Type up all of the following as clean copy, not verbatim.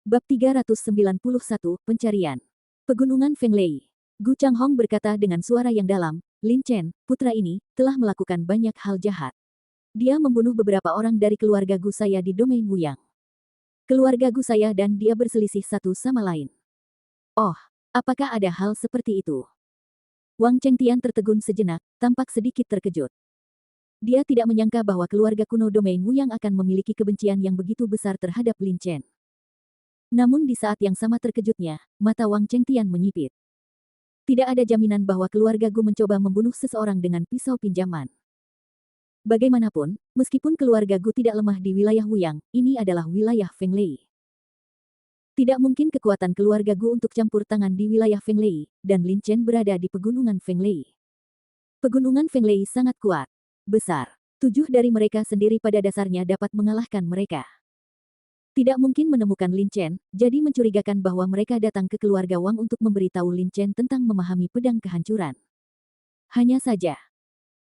Bab 391, Pencarian. Pegunungan Fenglei. Gu Changhong berkata dengan suara yang dalam, Lin Chen, putra ini, telah melakukan banyak hal jahat. Dia membunuh beberapa orang dari keluarga Gu saya di domain Wuyang. Keluarga Gu saya dan dia berselisih satu sama lain. Oh, apakah ada hal seperti itu? Wang Chengtian tertegun sejenak, tampak sedikit terkejut. Dia tidak menyangka bahwa keluarga kuno domain Wuyang akan memiliki kebencian yang begitu besar terhadap Lin Chen. Namun di saat yang sama terkejutnya, mata Wang Chengtian menyipit. Tidak ada jaminan bahwa keluarga Gu mencoba membunuh seseorang dengan pisau pinjaman. Bagaimanapun, meskipun keluarga Gu tidak lemah di wilayah Wuyang, ini adalah wilayah Fenglei. Tidak mungkin kekuatan keluarga Gu untuk campur tangan di wilayah Fenglei, dan Lin Chen berada di pegunungan Fenglei. Pegunungan Fenglei sangat kuat, besar. 7 dari mereka sendiri pada dasarnya dapat mengalahkan mereka. Tidak mungkin menemukan Lin Chen, jadi mencurigakan bahwa mereka datang ke keluarga Wang untuk memberitahu Lin Chen tentang memahami pedang kehancuran. Hanya saja,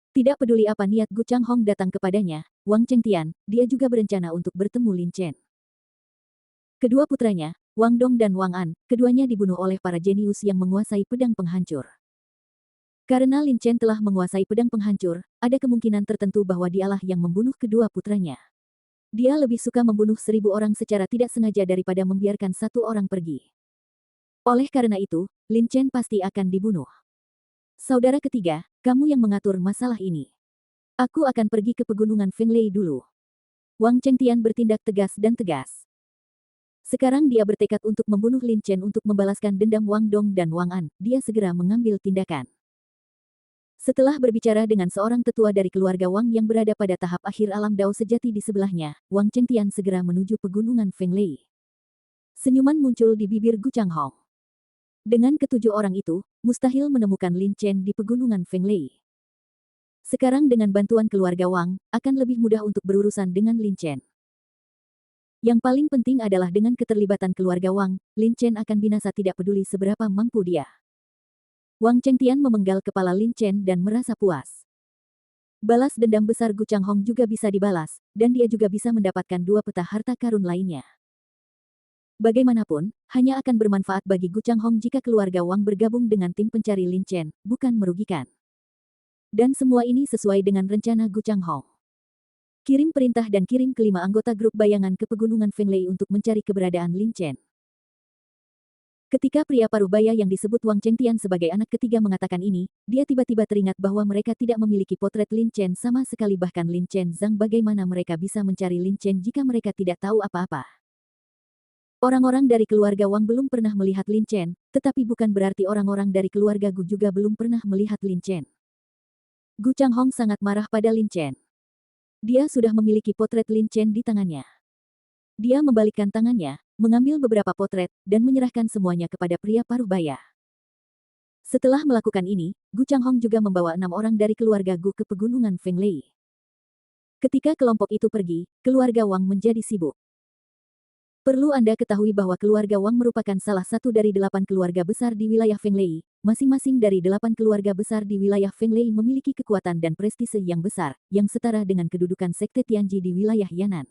tidak peduli apa niat Gu Changhong datang kepadanya, Wang Chengtian, dia juga berencana untuk bertemu Lin Chen. Kedua putranya, Wang Dong dan Wang An, keduanya dibunuh oleh para jenius yang menguasai pedang penghancur. Karena Lin Chen telah menguasai pedang penghancur, ada kemungkinan tertentu bahwa dialah yang membunuh kedua putranya. Dia lebih suka membunuh 1000 orang secara tidak sengaja daripada membiarkan satu orang pergi. Oleh karena itu, Lin Chen pasti akan dibunuh. Saudara ketiga, kamu yang mengatur masalah ini. Aku akan pergi ke pegunungan Fenglei dulu. Wang Chengtian bertindak tegas dan tegas. Sekarang dia bertekad untuk membunuh Lin Chen untuk membalaskan dendam Wang Dong dan Wang An. Dia segera mengambil tindakan. Setelah berbicara dengan seorang tetua dari keluarga Wang yang berada pada tahap akhir alam Dao sejati di sebelahnya, Wang Chengtian segera menuju pegunungan Fenglei. Senyuman muncul di bibir Gu Changhong. Dengan ketujuh orang itu, mustahil menemukan Lin Chen di pegunungan Fenglei. Sekarang dengan bantuan keluarga Wang, akan lebih mudah untuk berurusan dengan Lin Chen. Yang paling penting adalah dengan keterlibatan keluarga Wang, Lin Chen akan binasa tidak peduli seberapa mampu dia. Wang Chengtian memenggal kepala Lin Chen dan merasa puas. Balas dendam besar Gu Changhong juga bisa dibalas, dan dia juga bisa mendapatkan 2 peta harta karun lainnya. Bagaimanapun, hanya akan bermanfaat bagi Gu Changhong jika keluarga Wang bergabung dengan tim pencari Lin Chen, bukan merugikan. Dan semua ini sesuai dengan rencana Gu Changhong. Kirim perintah dan kirim kelima anggota grup bayangan ke pegunungan Fenglei untuk mencari keberadaan Lin Chen. Ketika pria parubaya yang disebut Wang Chengtian sebagai anak ketiga mengatakan ini, dia tiba-tiba teringat bahwa mereka tidak memiliki potret Lin Chen sama sekali, bahkan Lin Chen Zhang. Bagaimana mereka bisa mencari Lin Chen jika mereka tidak tahu apa-apa? Orang-orang dari keluarga Wang belum pernah melihat Lin Chen, tetapi bukan berarti orang-orang dari keluarga Gu juga belum pernah melihat Lin Chen. Gu Changhong sangat marah pada Lin Chen. Dia sudah memiliki potret Lin Chen di tangannya. Dia membalikkan tangannya, mengambil beberapa potret, dan menyerahkan semuanya kepada pria parubaya. Setelah melakukan ini, Gu Changhong juga membawa 6 orang dari keluarga Gu ke pegunungan Fenglei. Ketika kelompok itu pergi, keluarga Wang menjadi sibuk. Perlu Anda ketahui bahwa keluarga Wang merupakan salah satu dari 8 keluarga besar di wilayah Fenglei. Masing-masing dari 8 keluarga besar di wilayah Fenglei memiliki kekuatan dan prestise yang besar, yang setara dengan kedudukan Sekte Tianji di wilayah Yan'an.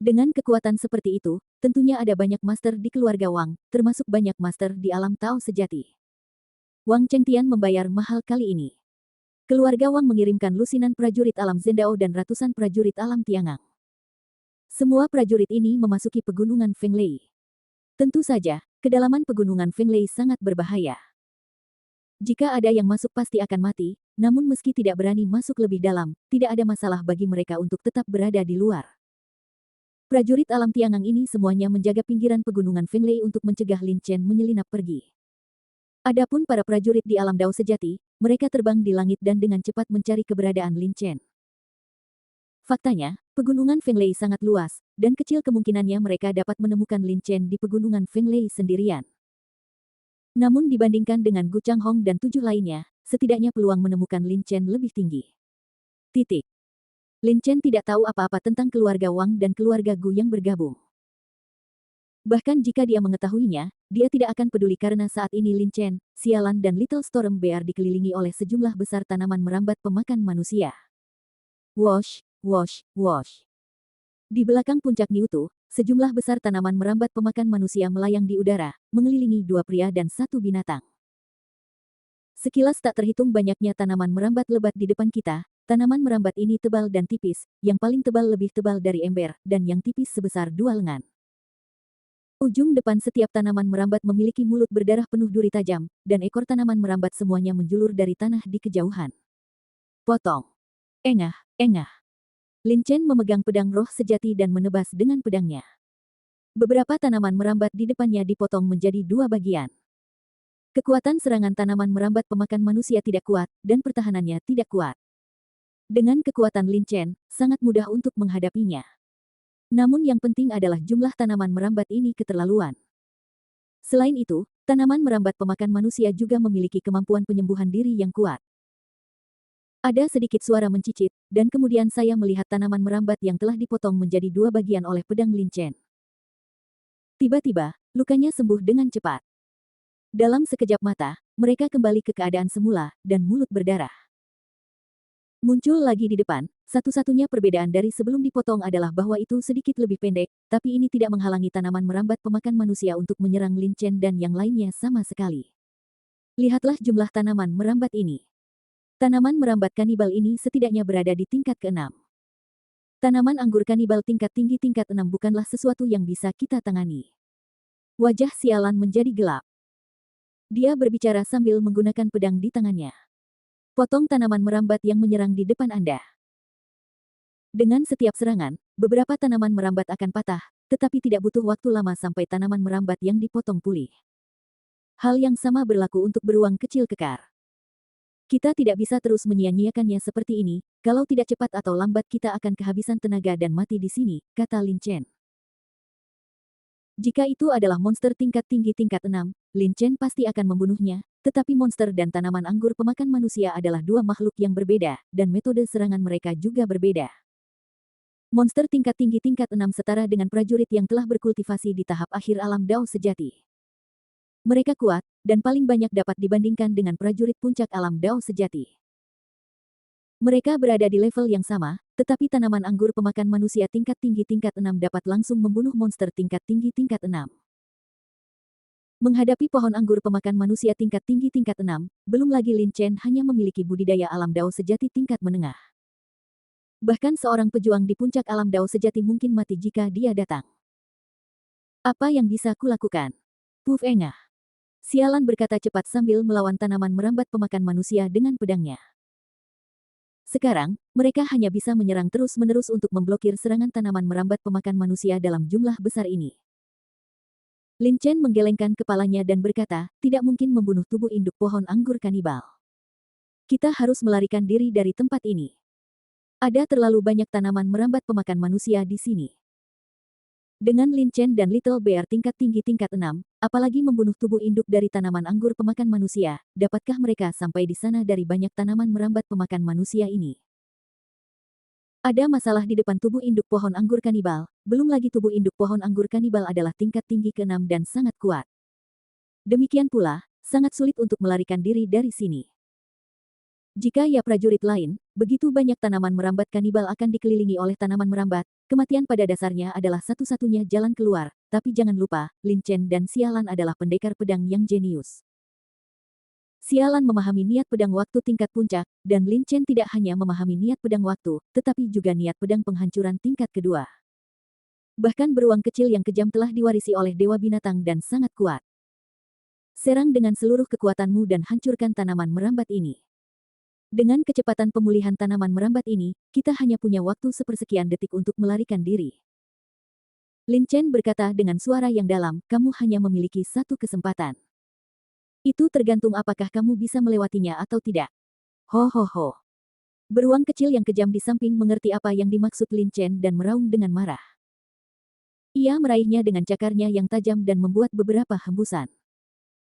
Dengan kekuatan seperti itu, tentunya ada banyak master di keluarga Wang, termasuk banyak master di alam Tao sejati. Wang Chengtian membayar mahal kali ini. Keluarga Wang mengirimkan lusinan prajurit alam Zhendao dan ratusan prajurit alam Tiangang. Semua prajurit ini memasuki pegunungan Fenglei. Tentu saja, kedalaman pegunungan Fenglei sangat berbahaya. Jika ada yang masuk pasti akan mati, namun meski tidak berani masuk lebih dalam, tidak ada masalah bagi mereka untuk tetap berada di luar. Prajurit alam Tiangang ini semuanya menjaga pinggiran pegunungan Fenglei untuk mencegah Lin Chen menyelinap pergi. Adapun para prajurit di alam Dao sejati, mereka terbang di langit dan dengan cepat mencari keberadaan Lin Chen. Faktanya, pegunungan Fenglei sangat luas, dan kecil kemungkinannya mereka dapat menemukan Lin Chen di pegunungan Fenglei sendirian. Namun dibandingkan dengan Gu Changhong dan 7 lainnya, setidaknya peluang menemukan Lin Chen lebih tinggi. Titik. Lin Chen tidak tahu apa-apa tentang keluarga Wang dan keluarga Gu yang bergabung. Bahkan jika dia mengetahuinya, dia tidak akan peduli karena saat ini Lin Chen, Sialan dan Little Storm Bear dikelilingi oleh sejumlah besar tanaman merambat pemakan manusia. Wosh, wosh, wosh. Di belakang puncak Niutu, sejumlah besar tanaman merambat pemakan manusia melayang di udara, mengelilingi dua pria dan satu binatang. Sekilas tak terhitung banyaknya tanaman merambat lebat di depan kita. Tanaman merambat ini tebal dan tipis, yang paling tebal lebih tebal dari ember, dan yang tipis sebesar dua lengan. Ujung depan setiap tanaman merambat memiliki mulut berdarah penuh duri tajam, dan ekor tanaman merambat semuanya menjulur dari tanah di kejauhan. Potong. Engah, engah. Lin Chen memegang pedang roh sejati dan menebas dengan pedangnya. Beberapa tanaman merambat di depannya dipotong menjadi dua bagian. Kekuatan serangan tanaman merambat pemakan manusia tidak kuat, dan pertahanannya tidak kuat. Dengan kekuatan Lin Chen, sangat mudah untuk menghadapinya. Namun yang penting adalah jumlah tanaman merambat ini keterlaluan. Selain itu, tanaman merambat pemakan manusia juga memiliki kemampuan penyembuhan diri yang kuat. Ada sedikit suara mencicit, dan kemudian saya melihat tanaman merambat yang telah dipotong menjadi dua bagian oleh pedang Lin Chen. Tiba-tiba, lukanya sembuh dengan cepat. Dalam sekejap mata, mereka kembali ke keadaan semula, dan mulut berdarah. Muncul lagi di depan, satu-satunya perbedaan dari sebelum dipotong adalah bahwa itu sedikit lebih pendek, tapi ini tidak menghalangi tanaman merambat pemakan manusia untuk menyerang Lin Chen dan yang lainnya sama sekali. Lihatlah jumlah tanaman merambat ini. Tanaman merambat kanibal ini setidaknya berada di tingkat ke-6. Tanaman anggur kanibal tingkat tinggi tingkat 6 bukanlah sesuatu yang bisa kita tangani. Wajah sialan menjadi gelap. Dia berbicara sambil menggunakan pedang di tangannya. Potong tanaman merambat yang menyerang di depan Anda. Dengan setiap serangan, beberapa tanaman merambat akan patah, tetapi tidak butuh waktu lama sampai tanaman merambat yang dipotong pulih. Hal yang sama berlaku untuk beruang kecil kekar. Kita tidak bisa terus menyia-nyiakannya seperti ini, kalau tidak cepat atau lambat kita akan kehabisan tenaga dan mati di sini, kata Lin Chen. Jika itu adalah monster tingkat tinggi tingkat 6, Lin Chen pasti akan membunuhnya, tetapi monster dan tanaman anggur pemakan manusia adalah dua makhluk yang berbeda, dan metode serangan mereka juga berbeda. Monster tingkat tinggi tingkat 6 setara dengan prajurit yang telah berkultivasi di tahap akhir alam Dao sejati. Mereka kuat, dan paling banyak dapat dibandingkan dengan prajurit puncak alam Dao sejati. Mereka berada di level yang sama, tetapi tanaman anggur pemakan manusia tingkat tinggi tingkat 6 dapat langsung membunuh monster tingkat tinggi tingkat 6. Menghadapi pohon anggur pemakan manusia tingkat tinggi tingkat 6, belum lagi Lin Chen hanya memiliki budidaya alam Dao sejati tingkat menengah. Bahkan seorang pejuang di puncak alam Dao sejati mungkin mati jika dia datang. Apa yang bisa kulakukan? Puf engah. Sialan berkata cepat sambil melawan tanaman merambat pemakan manusia dengan pedangnya. Sekarang, mereka hanya bisa menyerang terus-menerus untuk memblokir serangan tanaman merambat pemakan manusia dalam jumlah besar ini. Lin Chen menggelengkan kepalanya dan berkata, tidak mungkin membunuh tubuh induk pohon anggur kanibal. Kita harus melarikan diri dari tempat ini. Ada terlalu banyak tanaman merambat pemakan manusia di sini. Dengan Lin Chen dan Little Bear tingkat tinggi tingkat 6, apalagi membunuh tubuh induk dari tanaman anggur pemakan manusia, dapatkah mereka sampai di sana dari banyak tanaman merambat pemakan manusia ini? Ada masalah di depan tubuh induk pohon anggur kanibal, belum lagi tubuh induk pohon anggur kanibal adalah tingkat tinggi ke-6 dan sangat kuat. Demikian pula, sangat sulit untuk melarikan diri dari sini. Jika ya prajurit lain, begitu banyak tanaman merambat kanibal akan dikelilingi oleh tanaman merambat, kematian pada dasarnya adalah satu-satunya jalan keluar, tapi jangan lupa, Lin Chen dan Sialan adalah pendekar pedang yang jenius. Sialan memahami niat pedang waktu tingkat puncak, dan Lin Chen tidak hanya memahami niat pedang waktu, tetapi juga niat pedang penghancuran tingkat kedua. Bahkan beruang kecil yang kejam telah diwarisi oleh dewa binatang dan sangat kuat. Serang dengan seluruh kekuatanmu dan hancurkan tanaman merambat ini. Dengan kecepatan pemulihan tanaman merambat ini, kita hanya punya waktu sepersekian detik untuk melarikan diri. Lin Chen berkata dengan suara yang dalam, kamu hanya memiliki satu kesempatan. Itu tergantung apakah kamu bisa melewatinya atau tidak. Ho ho ho. Beruang kecil yang kejam di samping mengerti apa yang dimaksud Lin Chen dan meraung dengan marah. Ia meraihnya dengan cakarnya yang tajam dan membuat beberapa hembusan.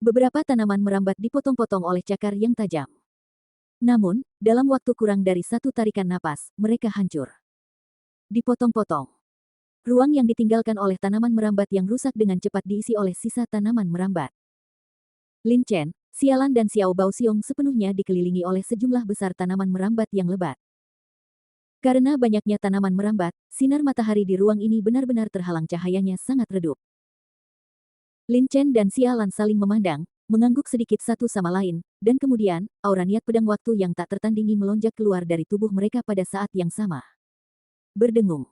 Beberapa tanaman merambat dipotong-potong oleh cakar yang tajam. Namun, dalam waktu kurang dari satu tarikan napas, mereka hancur. Dipotong-potong. Ruang yang ditinggalkan oleh tanaman merambat yang rusak dengan cepat diisi oleh sisa tanaman merambat. Lin Chen, Sialan dan Xiao Baoxiong sepenuhnya dikelilingi oleh sejumlah besar tanaman merambat yang lebat. Karena banyaknya tanaman merambat, sinar matahari di ruang ini benar-benar terhalang cahayanya sangat redup. Lin Chen dan Xialan saling memandang, mengangguk sedikit satu sama lain, dan kemudian, aura niat pedang waktu yang tak tertandingi melonjak keluar dari tubuh mereka pada saat yang sama. Berdengung.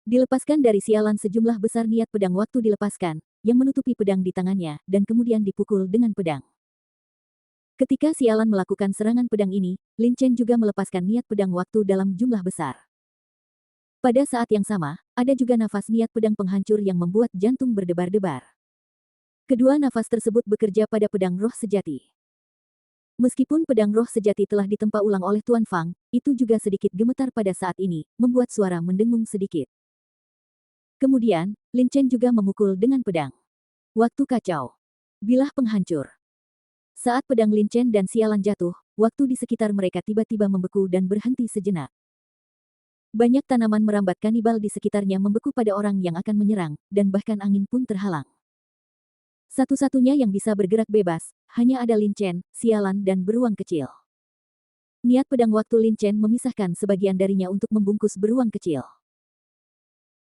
Dilepaskan dari Xialan sejumlah besar niat pedang waktu dilepaskan, yang menutupi pedang di tangannya, dan kemudian dipukul dengan pedang. Ketika Xialan melakukan serangan pedang ini, Lin Chen juga melepaskan niat pedang waktu dalam jumlah besar. Pada saat yang sama, ada juga nafas niat pedang penghancur yang membuat jantung berdebar-debar. Kedua nafas tersebut bekerja pada pedang roh sejati. Meskipun pedang roh sejati telah ditempa ulang oleh Tuan Fang, itu juga sedikit gemetar pada saat ini, membuat suara mendengung sedikit. Kemudian, Lin Chen juga memukul dengan pedang. Waktu kacau. Bilah penghancur. Saat pedang Lin Chen dan Xialan jatuh, waktu di sekitar mereka tiba-tiba membeku dan berhenti sejenak. Banyak tanaman merambat kanibal di sekitarnya membeku pada orang yang akan menyerang, dan bahkan angin pun terhalang. Satu-satunya yang bisa bergerak bebas, hanya ada Lin Chen, Xialan dan beruang kecil. Niat pedang waktu Lin Chen memisahkan sebagian darinya untuk membungkus beruang kecil.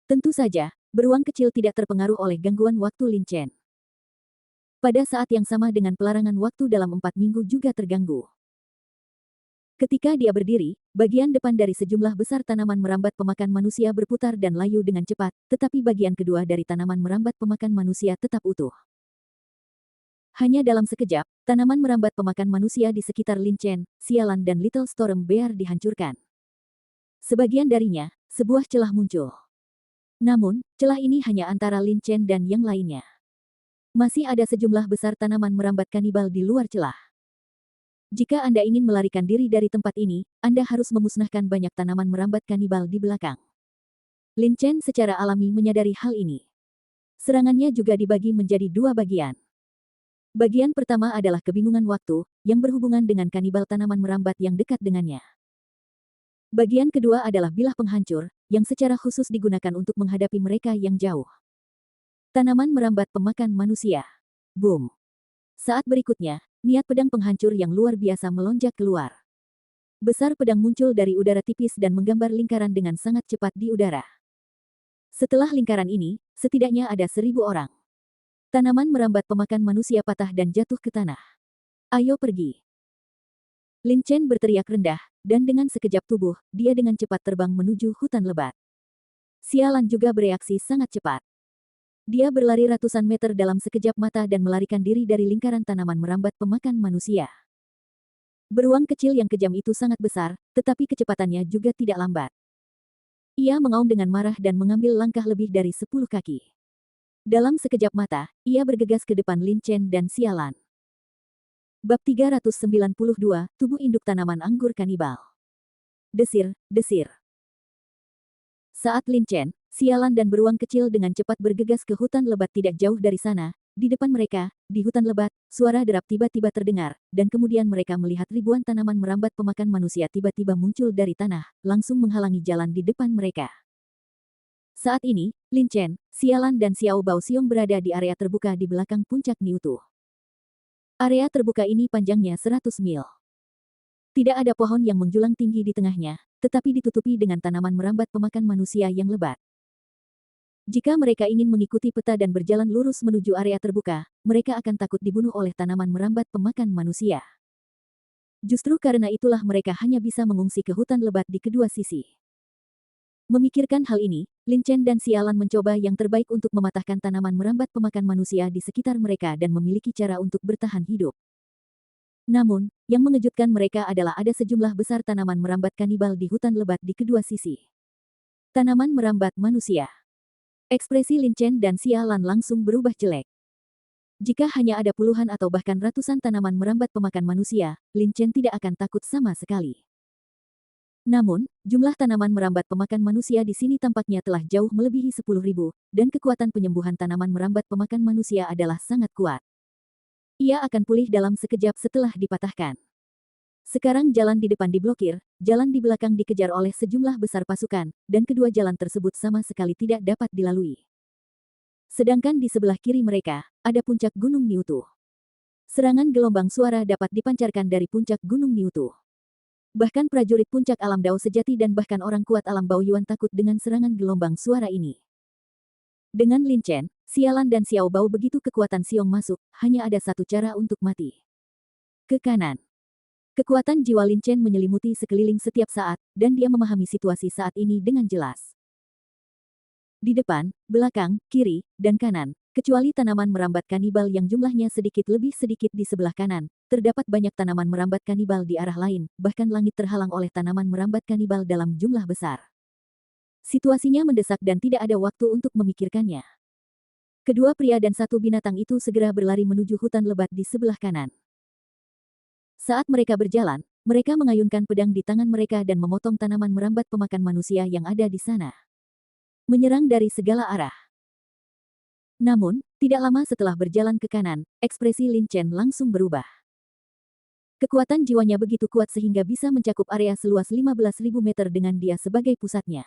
Tentu saja, beruang kecil tidak terpengaruh oleh gangguan waktu Lin Chen. Pada saat yang sama dengan pelarangan waktu dalam 4 minggu juga terganggu. Ketika dia berdiri, bagian depan dari sejumlah besar tanaman merambat pemakan manusia berputar dan layu dengan cepat, tetapi bagian kedua dari tanaman merambat pemakan manusia tetap utuh. Hanya dalam sekejap, tanaman merambat pemakan manusia di sekitar Lin Chen, Xialan dan Little Storm Bear dihancurkan. Sebagian darinya, sebuah celah muncul. Namun, celah ini hanya antara Lin Chen dan yang lainnya. Masih ada sejumlah besar tanaman merambat kanibal di luar celah. Jika Anda ingin melarikan diri dari tempat ini, Anda harus memusnahkan banyak tanaman merambat kanibal di belakang. Lin Chen secara alami menyadari hal ini. Serangannya juga dibagi menjadi 2 bagian. Bagian pertama adalah kebingungan waktu, yang berhubungan dengan kanibal tanaman merambat yang dekat dengannya. Bagian kedua adalah bilah penghancur, yang secara khusus digunakan untuk menghadapi mereka yang jauh. Tanaman merambat pemakan manusia. Boom. Saat berikutnya, niat pedang penghancur yang luar biasa melonjak keluar. Besar pedang muncul dari udara tipis dan menggambar lingkaran dengan sangat cepat di udara. Setelah lingkaran ini, setidaknya ada 1000 orang. Tanaman merambat pemakan manusia patah dan jatuh ke tanah. Ayo pergi. Lin Chen berteriak rendah, dan dengan sekejap tubuh, dia dengan cepat terbang menuju hutan lebat. Xialan juga bereaksi sangat cepat. Dia berlari ratusan meter dalam sekejap mata dan melarikan diri dari lingkaran tanaman merambat pemakan manusia. Beruang kecil yang kejam itu sangat besar, tetapi kecepatannya juga tidak lambat. Ia mengaum dengan marah dan mengambil langkah lebih dari 10 kaki. Dalam sekejap mata, ia bergegas ke depan Lin Chen dan Xialan. Bab 392, Tubuh Induk Tanaman Anggur Kanibal. Desir, desir. Saat Lin Chen, Xialan dan beruang kecil dengan cepat bergegas ke hutan lebat tidak jauh dari sana, di depan mereka, di hutan lebat, suara derap tiba-tiba terdengar, dan kemudian mereka melihat ribuan tanaman merambat pemakan manusia tiba-tiba muncul dari tanah, langsung menghalangi jalan di depan mereka. Saat ini, Lin Chen, Xialan dan Xiao Bao Xiong berada di area terbuka di belakang puncak Niutu. Area terbuka ini panjangnya 100 mil. Tidak ada pohon yang menjulang tinggi di tengahnya, tetapi ditutupi dengan tanaman merambat pemakan manusia yang lebat. Jika mereka ingin mengikuti peta dan berjalan lurus menuju area terbuka, mereka akan takut dibunuh oleh tanaman merambat pemakan manusia. Justru karena itulah mereka hanya bisa mengungsi ke hutan lebat di kedua sisi. Memikirkan hal ini, Lin Chen dan Xialan mencoba yang terbaik untuk mematahkan tanaman merambat pemakan manusia di sekitar mereka dan memiliki cara untuk bertahan hidup. Namun, yang mengejutkan mereka adalah ada sejumlah besar tanaman merambat kanibal di hutan lebat di kedua sisi. Tanaman merambat manusia. Ekspresi Lin Chen dan Xialan langsung berubah jelek. Jika hanya ada puluhan atau bahkan ratusan tanaman merambat pemakan manusia, Lin Chen tidak akan takut sama sekali. Namun, jumlah tanaman merambat pemakan manusia di sini tampaknya telah jauh melebihi 10.000, dan kekuatan penyembuhan tanaman merambat pemakan manusia adalah sangat kuat. Ia akan pulih dalam sekejap setelah dipatahkan. Sekarang jalan di depan diblokir, jalan di belakang dikejar oleh sejumlah besar pasukan, dan kedua jalan tersebut sama sekali tidak dapat dilalui. Sedangkan di sebelah kiri mereka, ada puncak Gunung Niutu. Serangan gelombang suara dapat dipancarkan dari puncak Gunung Niutu. Bahkan prajurit puncak alam Dao sejati dan bahkan orang kuat alam Baoyuan takut dengan serangan gelombang suara ini. Dengan Lin Chen, Sialan dan Xiao Bao begitu kekuatan Siong masuk, hanya ada satu cara untuk mati. Ke kanan. Kekuatan jiwa Lin Chen menyelimuti sekeliling setiap saat, dan dia memahami situasi saat ini dengan jelas. Di depan, belakang, kiri, dan kanan, kecuali tanaman merambat kanibal yang jumlahnya sedikit lebih sedikit di sebelah kanan, terdapat banyak tanaman merambat kanibal di arah lain, bahkan langit terhalang oleh tanaman merambat kanibal dalam jumlah besar. Situasinya mendesak dan tidak ada waktu untuk memikirkannya. Kedua pria dan satu binatang itu segera berlari menuju hutan lebat di sebelah kanan. Saat mereka berjalan, mereka mengayunkan pedang di tangan mereka dan memotong tanaman merambat pemakan manusia yang ada di sana. Menyerang dari segala arah. Namun, tidak lama setelah berjalan ke kanan, ekspresi Lin Chen langsung berubah. Kekuatan jiwanya begitu kuat sehingga bisa mencakup area seluas 15.000 meter dengan dia sebagai pusatnya.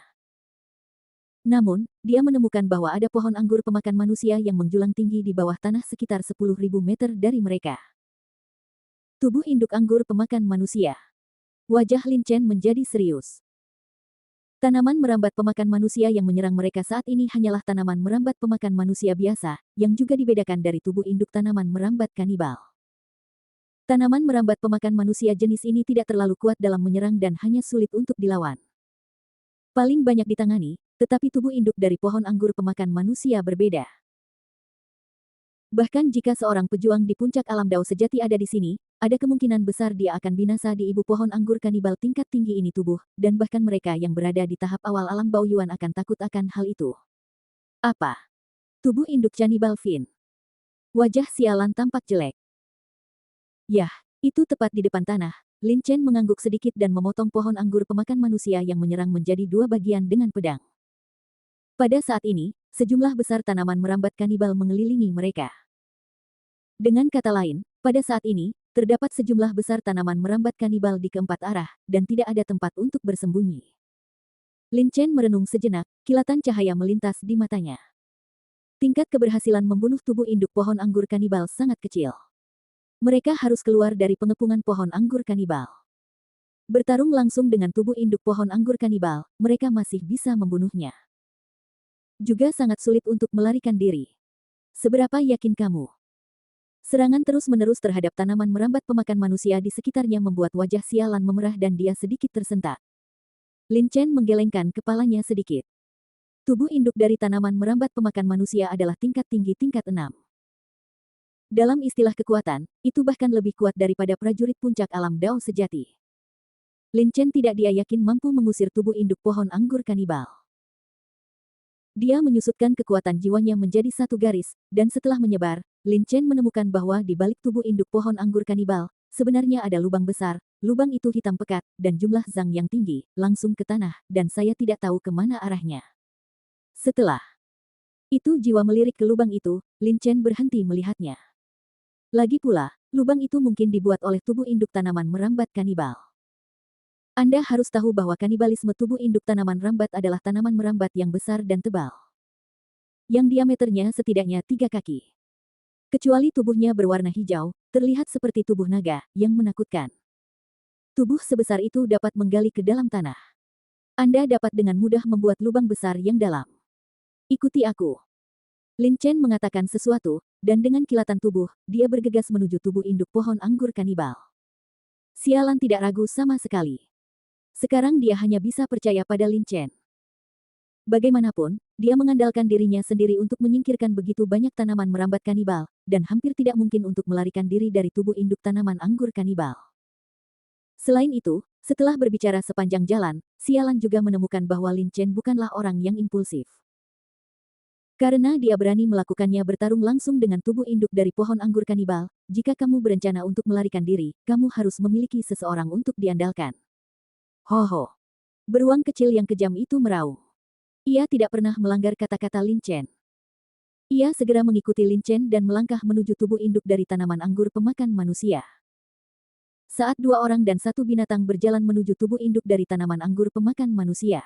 Namun, dia menemukan bahwa ada pohon anggur pemakan manusia yang menjulang tinggi di bawah tanah sekitar 10.000 meter dari mereka. Tubuh induk anggur pemakan manusia. Wajah Lin Chen menjadi serius. Tanaman merambat pemakan manusia yang menyerang mereka saat ini hanyalah tanaman merambat pemakan manusia biasa, yang juga dibedakan dari tubuh induk tanaman merambat kanibal. Tanaman merambat pemakan manusia jenis ini tidak terlalu kuat dalam menyerang dan hanya sulit untuk dilawan. Paling banyak ditangani, tetapi tubuh induk dari pohon anggur pemakan manusia berbeda. Bahkan jika seorang pejuang di puncak alam Dao sejati ada di sini, ada kemungkinan besar dia akan binasa di ibu pohon anggur kanibal tingkat tinggi ini tubuh, dan bahkan mereka yang berada di tahap awal alam Baoyuan akan takut akan hal itu. Apa? Tubuh induk kanibal Fin. Wajah Sialan tampak jelek. Yah, itu tepat di depan tanah. Lin Chen mengangguk sedikit dan memotong pohon anggur pemakan manusia yang menyerang menjadi dua bagian dengan pedang. Pada saat ini, sejumlah besar tanaman merambat kanibal mengelilingi mereka. Dengan kata lain, pada saat ini, terdapat sejumlah besar tanaman merambat kanibal di keempat arah, dan tidak ada tempat untuk bersembunyi. Lin Chen merenung sejenak, kilatan cahaya melintas di matanya. Tingkat keberhasilan membunuh tubuh induk pohon anggur kanibal sangat kecil. Mereka harus keluar dari pengepungan pohon anggur kanibal. Bertarung langsung dengan tubuh induk pohon anggur kanibal, mereka masih bisa membunuhnya. Juga sangat sulit untuk melarikan diri. Seberapa yakin kamu? Serangan terus-menerus terhadap tanaman merambat pemakan manusia di sekitarnya membuat wajah Sialan memerah dan dia sedikit tersentak. Lin Chen menggelengkan kepalanya sedikit. Tubuh induk dari tanaman merambat pemakan manusia adalah tingkat tinggi tingkat 6. Dalam istilah kekuatan, itu bahkan lebih kuat daripada prajurit puncak alam Dao sejati. Lin Chen tidak dia yakin mampu mengusir tubuh induk pohon anggur kanibal. Dia menyusutkan kekuatan jiwanya menjadi satu garis, dan setelah menyebar, Lin Chen menemukan bahwa di balik tubuh induk pohon anggur kanibal, sebenarnya ada lubang besar, lubang itu hitam pekat, dan jumlah zang yang tinggi, langsung ke tanah, dan saya tidak tahu kemana arahnya. Setelah itu jiwa melirik ke lubang itu, Lin Chen berhenti melihatnya. Lagi pula, lubang itu mungkin dibuat oleh tubuh induk tanaman merambat kanibal. Anda harus tahu bahwa kanibalisme tubuh induk tanaman rambat adalah tanaman merambat yang besar dan tebal. Yang diameternya setidaknya 3 kaki. Kecuali tubuhnya berwarna hijau, terlihat seperti tubuh naga, yang menakutkan. Tubuh sebesar itu dapat menggali ke dalam tanah. Anda dapat dengan mudah membuat lubang besar yang dalam. Ikuti aku. Lin Chen mengatakan sesuatu, dan dengan kilatan tubuh, dia bergegas menuju tubuh induk pohon anggur kanibal. Sialan tidak ragu sama sekali. Sekarang dia hanya bisa percaya pada Lin Chen. Bagaimanapun, dia mengandalkan dirinya sendiri untuk menyingkirkan begitu banyak tanaman merambat kanibal, dan hampir tidak mungkin untuk melarikan diri dari tubuh induk tanaman anggur kanibal. Selain itu, setelah berbicara sepanjang jalan, Sialan juga menemukan bahwa Lin Chen bukanlah orang yang impulsif. Karena dia berani melakukannya bertarung langsung dengan tubuh induk dari pohon anggur kanibal, jika kamu berencana untuk melarikan diri, kamu harus memiliki seseorang untuk diandalkan. Hoho. Beruang kecil yang kejam itu meraung. Ia tidak pernah melanggar kata-kata Lin Chen. Ia segera mengikuti Lin Chen dan melangkah menuju tubuh induk dari tanaman anggur pemakan manusia. Saat dua orang dan satu binatang berjalan menuju tubuh induk dari tanaman anggur pemakan manusia.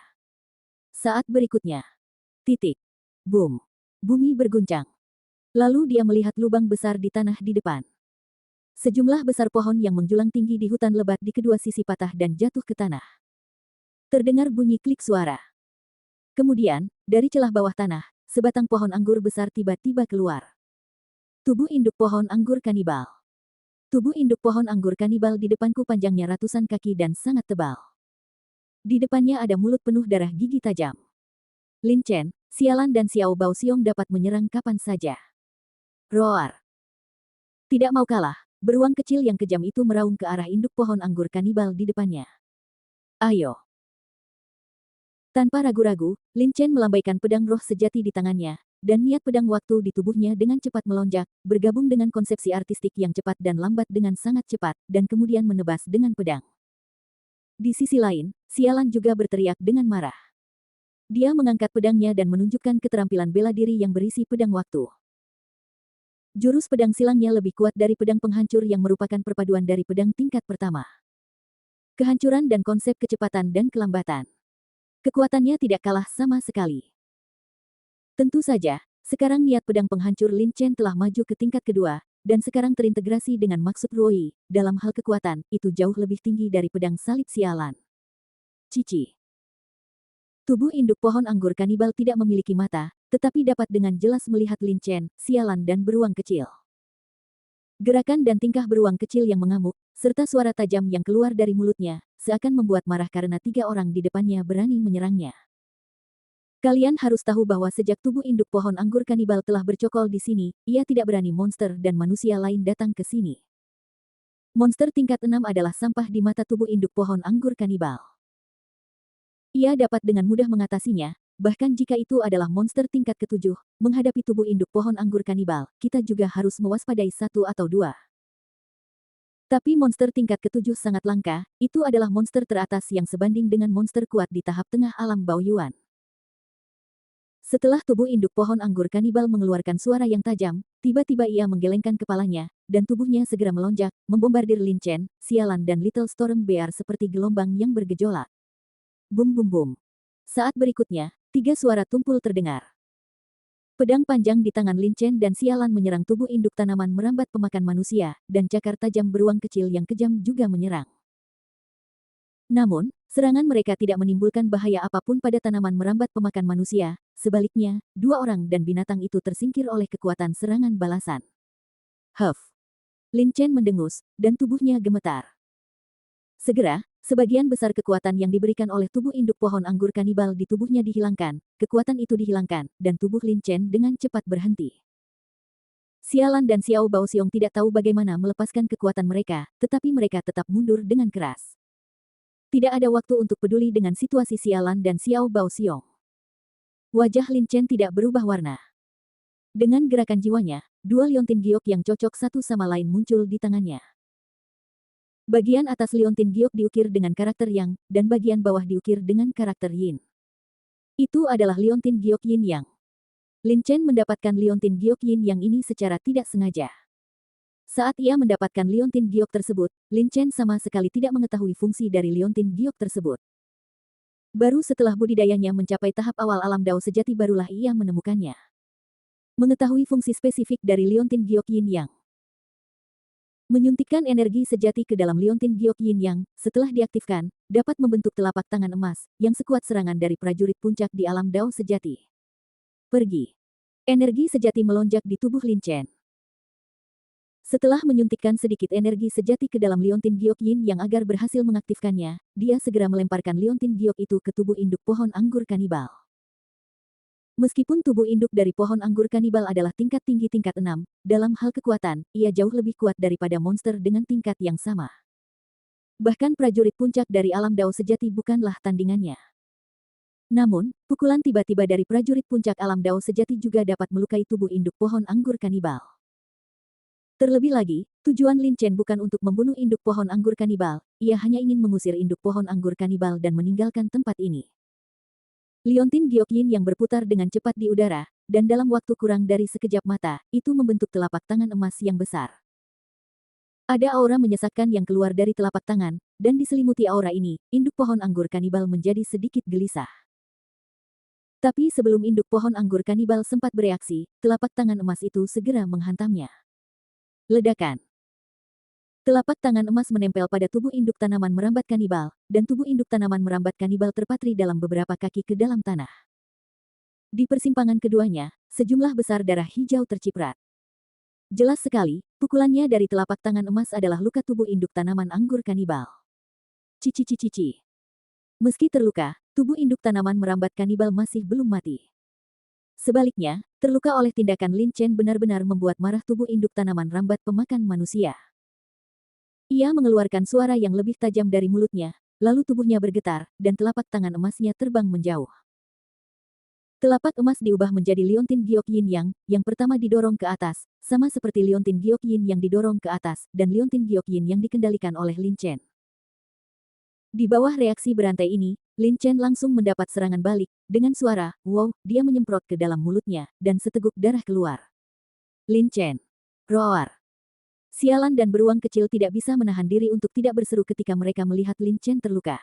Saat berikutnya. Titik. Boom. Bumi berguncang. Lalu dia melihat lubang besar di tanah di depan. Sejumlah besar pohon yang menjulang tinggi di hutan lebat di kedua sisi patah dan jatuh ke tanah. Terdengar bunyi klik suara. Kemudian, dari celah bawah tanah, sebatang pohon anggur besar tiba-tiba keluar. Tubuh induk pohon anggur kanibal. Tubuh induk pohon anggur kanibal di depanku panjangnya ratusan kaki dan sangat tebal. Di depannya ada mulut penuh darah gigi tajam. Lin Chen, Sialan dan Xiao Baoxiong dapat menyerang kapan saja. Roar. Tidak mau kalah, beruang kecil yang kejam itu meraung ke arah induk pohon anggur kanibal di depannya. Ayo. Tanpa ragu-ragu, Lin Chen melambaikan pedang roh sejati di tangannya, dan niat pedang waktu di tubuhnya dengan cepat melonjak, bergabung dengan konsepsi artistik yang cepat dan lambat dengan sangat cepat, dan kemudian menebas dengan pedang. Di sisi lain, Sialan juga berteriak dengan marah. Dia mengangkat pedangnya dan menunjukkan keterampilan bela diri yang berisi pedang waktu. Jurus pedang silangnya lebih kuat dari pedang penghancur yang merupakan perpaduan dari pedang tingkat pertama. Kehancuran dan konsep kecepatan dan kelambatan. Kekuatannya tidak kalah sama sekali. Tentu saja, sekarang niat pedang penghancur Lin Chen telah maju ke tingkat kedua, dan sekarang terintegrasi dengan maksud Ruoyi, dalam hal kekuatan, itu jauh lebih tinggi dari pedang salib Sialan. Cici. Tubuh induk pohon anggur kanibal tidak memiliki mata, tetapi dapat dengan jelas melihat Lin Chen, Sialan dan beruang kecil. Gerakan dan tingkah beruang kecil yang mengamuk, serta suara tajam yang keluar dari mulutnya, seakan membuat marah karena 3 orang di depannya berani menyerangnya. Kalian harus tahu bahwa sejak tubuh induk pohon anggur kanibal telah bercokol di sini, ia tidak berani monster dan manusia lain datang ke sini. Monster tingkat 6 adalah sampah di mata tubuh induk pohon anggur kanibal. Ia dapat dengan mudah mengatasinya, bahkan jika itu adalah monster tingkat ke-7, menghadapi tubuh induk pohon anggur kanibal, kita juga harus mewaspadai 1 atau 2. Tapi monster tingkat ke-7 sangat langka, itu adalah monster teratas yang sebanding dengan monster kuat di tahap tengah alam Baoyuan. Setelah tubuh induk pohon anggur kanibal mengeluarkan suara yang tajam, tiba-tiba ia menggelengkan kepalanya, dan tubuhnya segera melonjak, membombardir Lin Chen, Sialan dan Little Storm Bear seperti gelombang yang bergejolak. Bum bum bum. Saat berikutnya, 3 suara tumpul terdengar. Pedang panjang di tangan Lin Chen dan Sialan menyerang tubuh induk tanaman merambat pemakan manusia, dan cakar tajam beruang kecil yang kejam juga menyerang. Namun, serangan mereka tidak menimbulkan bahaya apapun pada tanaman merambat pemakan manusia, sebaliknya, 2 orang dan binatang itu tersingkir oleh kekuatan serangan balasan. Huff. Lin Chen mendengus, dan tubuhnya gemetar. Segera, sebagian besar kekuatan yang diberikan oleh tubuh induk pohon anggur kanibal di tubuhnya dihilangkan, kekuatan itu dihilangkan, dan tubuh Lin Chen dengan cepat berhenti. Sialan dan Xiao Baoxiong tidak tahu bagaimana melepaskan kekuatan mereka, tetapi mereka tetap mundur dengan keras. Tidak ada waktu untuk peduli dengan situasi Sialan dan Xiao Baoxiong. Wajah Lin Chen tidak berubah warna. Dengan gerakan jiwanya, 2 liontin giok yang cocok satu sama lain muncul di tangannya. Bagian atas liontin giok diukir dengan karakter Yang, dan bagian bawah diukir dengan karakter Yin. Itu adalah liontin giok Yin Yang. Lin Chen mendapatkan liontin giok Yin Yang ini secara tidak sengaja. Saat ia mendapatkan liontin giok tersebut, Lin Chen sama sekali tidak mengetahui fungsi dari liontin giok tersebut. Baru setelah budidayanya mencapai tahap awal alam Dao sejati barulah ia menemukannya. Mengetahui fungsi spesifik dari liontin giok Yin Yang. Menyuntikkan energi sejati ke dalam liontin giok Yin Yang, setelah diaktifkan, dapat membentuk telapak tangan emas, yang sekuat serangan dari prajurit puncak di alam Dao sejati. Pergi. Energi sejati melonjak di tubuh Lin Chen. Setelah menyuntikkan sedikit energi sejati ke dalam liontin giok Yin Yang agar berhasil mengaktifkannya, dia segera melemparkan liontin giok itu ke tubuh induk pohon anggur kanibal. Meskipun tubuh induk dari pohon anggur kanibal adalah tingkat tinggi tingkat 6, dalam hal kekuatan, ia jauh lebih kuat daripada monster dengan tingkat yang sama. Bahkan prajurit puncak dari alam Dao sejati bukanlah tandingannya. Namun, pukulan tiba-tiba dari prajurit puncak alam Dao sejati juga dapat melukai tubuh induk pohon anggur kanibal. Terlebih lagi, tujuan Lin Chen bukan untuk membunuh induk pohon anggur kanibal, ia hanya ingin mengusir induk pohon anggur kanibal dan meninggalkan tempat ini. Liontin giok Yin yang berputar dengan cepat di udara, dan dalam waktu kurang dari sekejap mata, itu membentuk telapak tangan emas yang besar. Ada aura menyesakkan yang keluar dari telapak tangan, dan diselimuti aura ini, induk pohon anggur kanibal menjadi sedikit gelisah. Tapi sebelum induk pohon anggur kanibal sempat bereaksi, telapak tangan emas itu segera menghantamnya. Ledakan. Telapak tangan emas menempel pada tubuh induk tanaman merambat kanibal, dan tubuh induk tanaman merambat kanibal terpatri dalam beberapa kaki ke dalam tanah. Di persimpangan keduanya, sejumlah besar darah hijau terciprat. Jelas sekali, pukulannya dari telapak tangan emas adalah luka tubuh induk tanaman anggur kanibal. Cici. Meski terluka, tubuh induk tanaman merambat kanibal masih belum mati. Sebaliknya, terluka oleh tindakan Lin Chen benar-benar membuat marah tubuh induk tanaman rambat pemakan manusia. Ia mengeluarkan suara yang lebih tajam dari mulutnya, lalu tubuhnya bergetar, dan telapak tangan emasnya terbang menjauh. Telapak emas diubah menjadi liontin giok yin yang pertama didorong ke atas, sama seperti liontin giok yin yang didorong ke atas, dan liontin giok yin yang dikendalikan oleh Lin Chen. Di bawah reaksi berantai ini, Lin Chen langsung mendapat serangan balik, dengan suara, wow, dia menyemprot ke dalam mulutnya, dan seteguk darah keluar. Lin Chen. Roar. Sialan dan beruang kecil tidak bisa menahan diri untuk tidak berseru ketika mereka melihat Lin Chen terluka.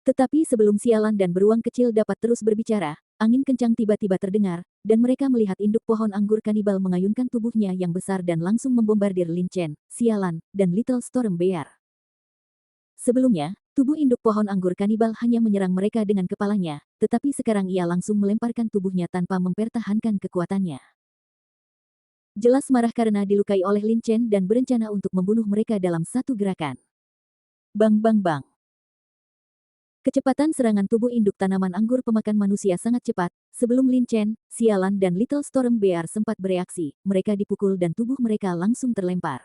Tetapi sebelum sialan dan beruang kecil dapat terus berbicara, angin kencang tiba-tiba terdengar, dan mereka melihat induk pohon anggur kanibal mengayunkan tubuhnya yang besar dan langsung membombardir Lin Chen, sialan, dan Little Storm Bear. Sebelumnya, tubuh induk pohon anggur kanibal hanya menyerang mereka dengan kepalanya, tetapi sekarang ia langsung melemparkan tubuhnya tanpa mempertahankan kekuatannya. Jelas marah karena dilukai oleh Lin Chen dan berencana untuk membunuh mereka dalam satu gerakan. Bang. Kecepatan serangan tubuh induk tanaman anggur pemakan manusia sangat cepat. Sebelum Lin Chen, sialan dan Little Storm Bear sempat bereaksi, mereka dipukul dan tubuh mereka langsung terlempar.